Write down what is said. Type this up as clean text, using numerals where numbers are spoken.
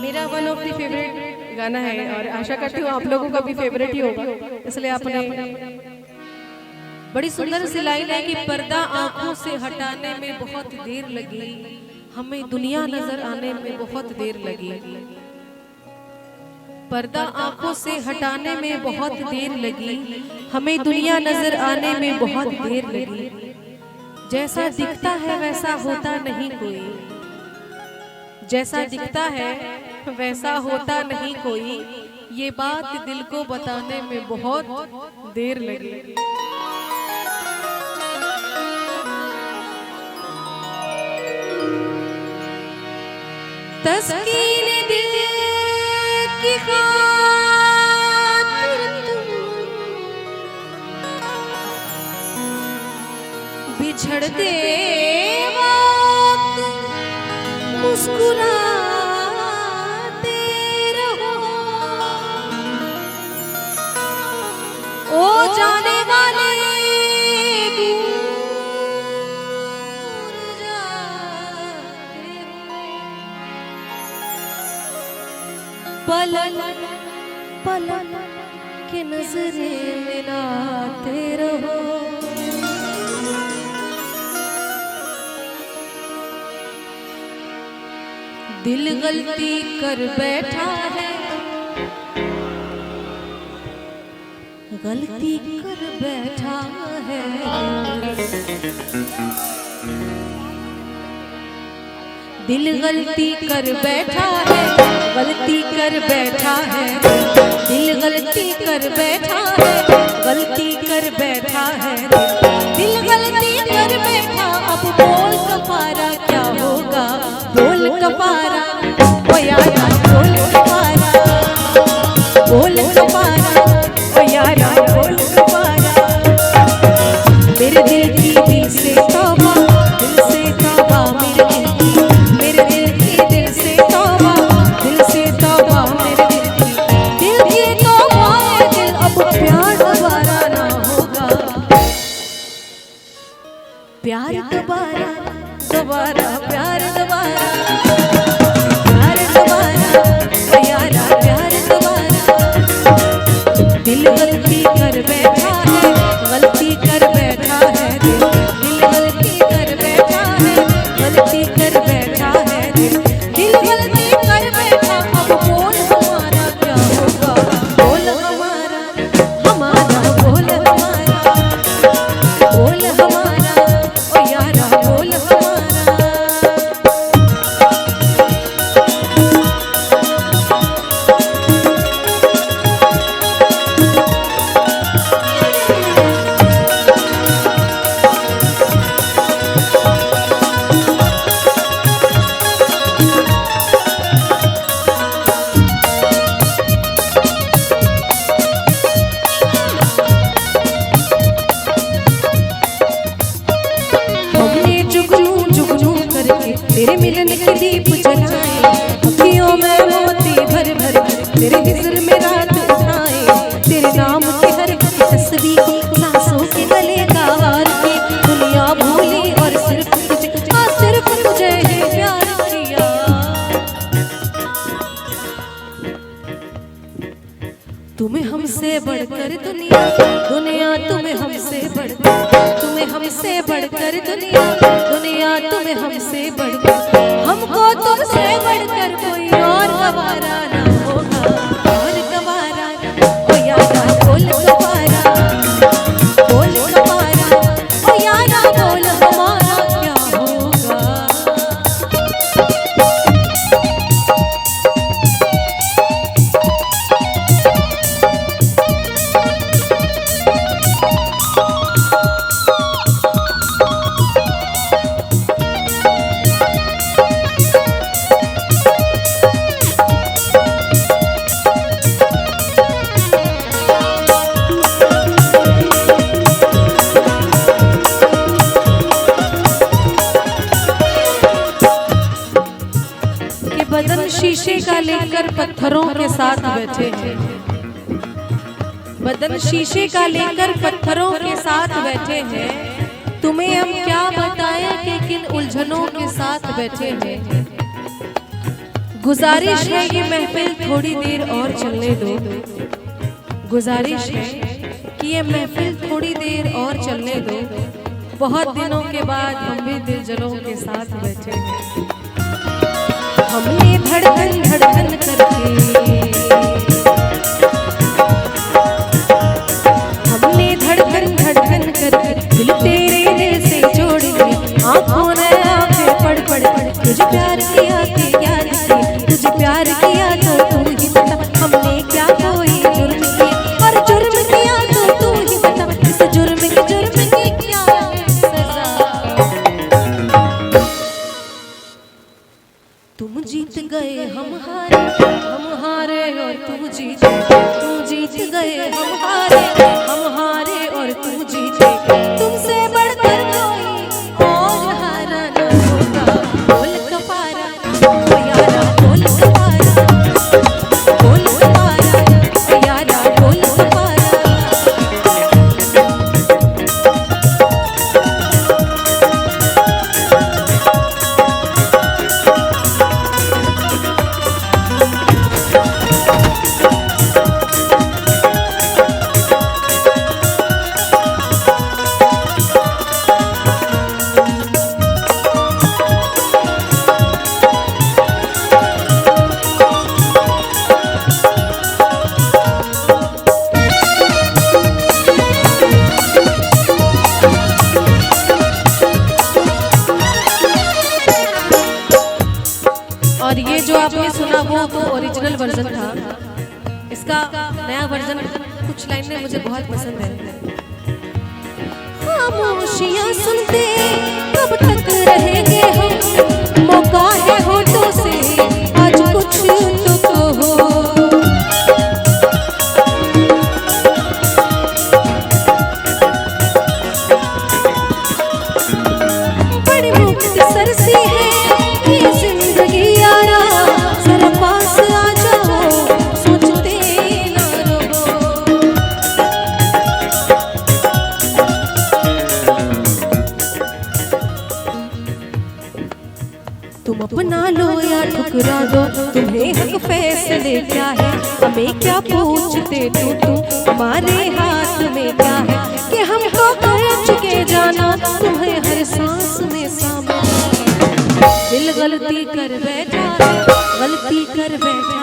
मेरा one of the favourite गाना है और आशा करती हूँ आप लोगों का भी फेवरेट ही होगा, इसलिए आपने बड़ी सुंदर सी लाइन है कि पर्दा आंखों से हटाने में बहुत देर लगी, हमें दुनिया नजर आने में बहुत देर लगी। पर्दा आंखों से हटाने में बहुत देर लगी, हमें दुनिया नजर आने में बहुत देर लगी। जैसा दिखता है वैसा होता नहीं कोई, जैसा दिखता है वैसा होता नहीं कोई, ये बात दिल को बताने में बहुत देर लगी। तस्कीन दिल की खातिर तुम बिछड़ते वक्त मुस्कुराते रहो, ओ जाने वाले दूर जाते पलक पलक के नजरे मिलाते रहो। दिल गलती कर बैठा है, गलती कर बैठा है, दिल गलती कर बैठा है, गलती कर बैठा है, दिल गलती कर बैठा है, गलती कर बैठा है, दिल गलती कर बैठा। अब बोल कपारा क्या होगा, बोल कपारा ओ यारा, बोल कपारा, बोल कपारा ओ यारा, बोल कपारा। मेरे दिल की दिल से तौबा, दिल से तौबा, मेरे दिल की दिल से तौबा, दिल से तौबा, मेरे दिल की तौबा है दिल। अब प्यार दोबारा ना होगा, प्यार दोबारा दोबारा, प्यार दोबारा, प्यार दोबारा ओ यारा, प्यार दोबारा। दिल गलती कर बैठा है, गलती कर बैठा है, दिल गलती कर बैठा है, गलती कर बैठा है, दिल गलती कर बैठा। अब बोल हमारा क्या होगा, बोल हमारा, हमारा बोल हमारा, बोल हमारा ओ यारा, बोल हमारा। तेरे मिलन के दीप जलाए, अखियों में मोती भर भर, तेरे हिजर में रात उठाए, तेरे नाम की हर तस्वीर सांसों के गले का हार की, दुनिया भूली और सिर्फ तुझे, सिर्फ तुझे ही प्यार किया। तुम्हें हमसे बढ़कर दुनिया, दुनिया तुम्हें हमसे बढ़कर, तुम्हें हमसे बढ़कर दुनिया, दुनिया तुम्हें हमसे बढ़कर, हमको तुमसे बढ़कर कोई और गवारा ना होगा, और गवारा ओ यारा, बोल गवारा, बोल गवारा ओ यारा, बोल हमारा क्या होगा। बदन शीशे का लेकर पत्थरों के साथ बैठे हैं, बदन शीशे का लेकर पत्थरों के साथ बैठे हैं। तुम्हें हम क्या बताएं कि किन उलझनों के साथ बैठे हैं। गुजारिश है ये महफिल थोड़ी देर और चलने दो, गुजारिश है कि ये महफिल थोड़ी देर और चलने दो। बहुत दिनों के बाद हम भी दिलजलों के साथ बैठे हैं। हमने धड़कन धड़कन करके, हमने धड़कन धड़कन करके दिल तेरे दिल से जोड़ लिए। आँखों ने आंखें पढ़ पढ़ पढ़ तुझे प्यार किया कि यार किया, तुझे प्यार किया तो तू ही बता हमने क्या कोई जुर्म किया, और जुर्म किया तो तू ही बता इस जुर्म की क्या है सजा। तुम जीत गए हम हारे और तू जीते, तू जीत गए हम हारे और तू जीते। तुमसे बढ़कर कोई और हारा न होगा। बोल कपारा ओ यारा बोल कपारा, बोल कपारा ओ यारा बोल कपारा। और ये जो आपने सुना वो तो ओरिजिनल वर्जन था। इसका नया वर्जन कुछ लाइनें मुझे बहुत पसंद है। खामोशियां सुनते कब तक रहेंगे हम, मौका है होठों से आज कुछ तो कहो। बड़ी मुख्तसर सी है ये जिंदगी यारा, जरा पास आ जाओ सोचते ना रहो। तुम अपना लो या ठुकरा दो, तुम्हें हक फैसले क्या है, हमें क्या पूछते तुम हमारे हाथ में क्या है कि हमको कर चुके जाना तुम्हें हर सांस में सामा। दिल गलती कर बैठा है, गलती कर बैठा